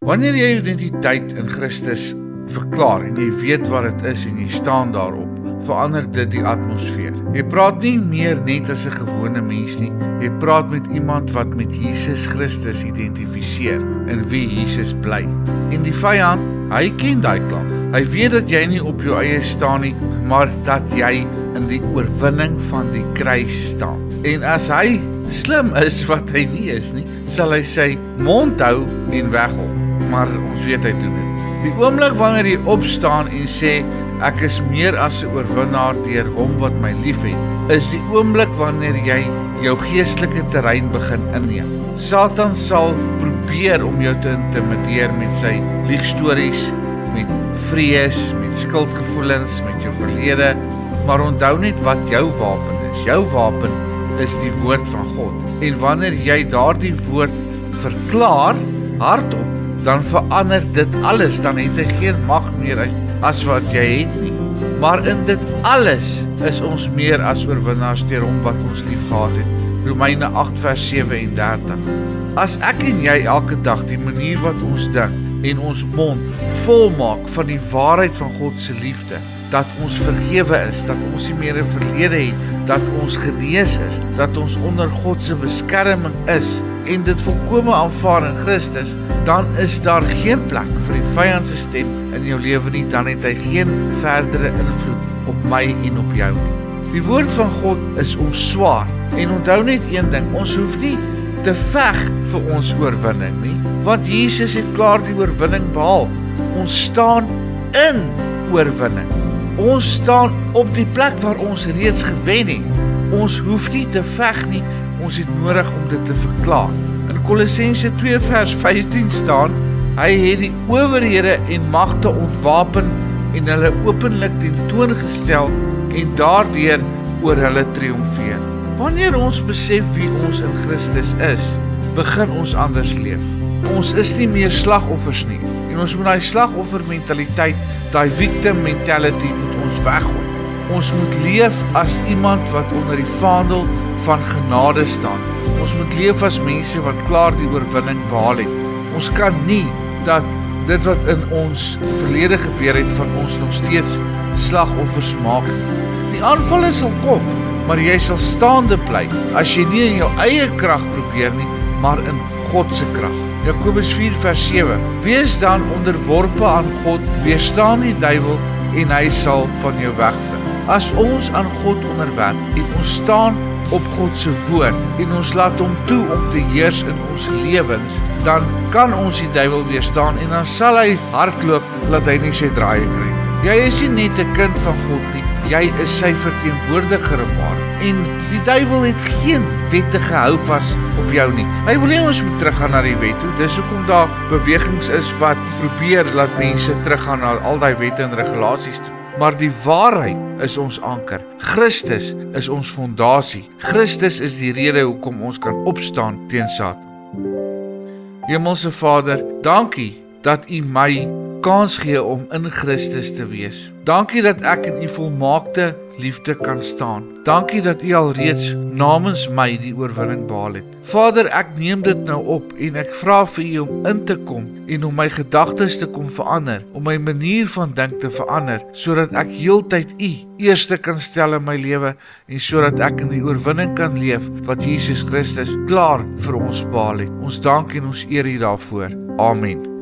Wanneer jy jou identiteit in Christus verklaar en jy weet wat dit is en jy staan daarop, verander dit die atmosfeer. Jy praat nie meer net as 'n gewone mens nie, jy praat met iemand wat met Jesus Christus identifiseer, in wie Jesus bly. En die vyand, hy ken daai klank. Hy weet dat jy nie op jou eie staan nie, maar dat jy in die oorwinning van die kruis staan. En as hy slim is, wat hy nie is nie, sal hy sy mond hou en weghol. Maar ons weet hy doen dit. Die oomblik wanneer jy opstaan en sê, ek is meer as 'n oorwinnaar deur hom wat my liefhet, is die oomblik wanneer jy jou geestelike terrein begin inneem. Satan sal probeer om jou te intimideer met sy liegstories, met vrees, met skuldgevoelens, met jou verlede, maar onthou net wat jou wapen is. Jou wapen is die woord van God. En wanneer jy daardie woord verklaar, hardop, dan verander dit alles, dan het hy geen mag meer as wat jy het nie. Maar in dit alles is ons meer as oorwinnaars deur hom wat ons lief gehad het. Romeine 8 vers 37. As ek en jy elke dag die manier wat ons dink en ons mond volmaak van die waarheid van God se liefde, dat ons vergewe is, dat ons nie meer 'n verlede het, dat ons genees is, dat ons onder God se beskerming is en dit volkome aanvaar in Christus, dan is daar geen plek vir die vyand se stem in jou lewe nie, dan het hy geen verdere invloed op my en op jou nie. Die woord van God is ons swaard. En onthou net een ding, ons hoef nie te veg vir ons oorwinning nie, want Jesus het klaar die oorwinning behaal. Ons staan in oorwinning. Ons staan op die plek waar ons reeds gewen het. Ons hoef nie te veg nie, ons het nodig om dit te verklaar. In Kolossense 2 vers 15 staan, hy het die owerhede en magte ontwapen en hulle openlik tentoongestel en daardeur oor hulle triomfeer. Wanneer ons besef wie ons in Christus is, begin ons anders leef. Ons is nie meer slagoffers nie, en ons moet daai slagoffermentaliteit, daai victim mentality moet ons weggooi. Ons moet leef as iemand wat onder die vaandel van genade staan. Ons moet leef as mense wat klaar die oorwinning behaal het. Ons kan nie dat dit wat in ons verlede gebeur het van ons nog steeds slagoffers maak. Die aanvalle sal kom, maar jy sal staande bly as jy nie in jou eie krag probeer nie, maar in God se krag. Jakobus 4 vers 7. Wees dan onderworpe aan God, weerstaan die duiwel en hy sal van jou wegvlug. As ons aan God onderwerp en ons staan op God se woord en ons laat hom toe om te heers in ons lewens, dan kan ons die duiwel weerstaan en dan sal hy hardloop dat hy nie sy draaie kry. Jy is nie net 'n kind van God nie, jy is sy verteenwoordiger op aarde. En die duiwel het geen wettige houvas op jou nie. Hy wil nie ons moet teruggaan na die wet toe. Dis hoekom daar bewegings is wat probeer laat mense teruggaan na al daai wette en regulasies toe. Maar die waarheid is ons anker. Christus is ons fondasie. Christus is die rede hoekom ons kan opstaan teen Satan. Hemelse Vader, dankie dat U my kans gee om in Christus te wees. Dankie dat ek in U volmaakte liefde kan staan. Dankie dat U alreeds namens my die oorwinning behaal het. Vader, ek neem dit nou op en ek vra vir U om in te kom en om my gedagtes te kom verander, om my manier van dink te verander, sodat ek heeltyd U eerste kan stel in my lewe en sodat ek in die oorwinning kan leef wat Jesus Christus klaar vir ons behaal het. Ons dank en ons eer U daarvoor. Amen.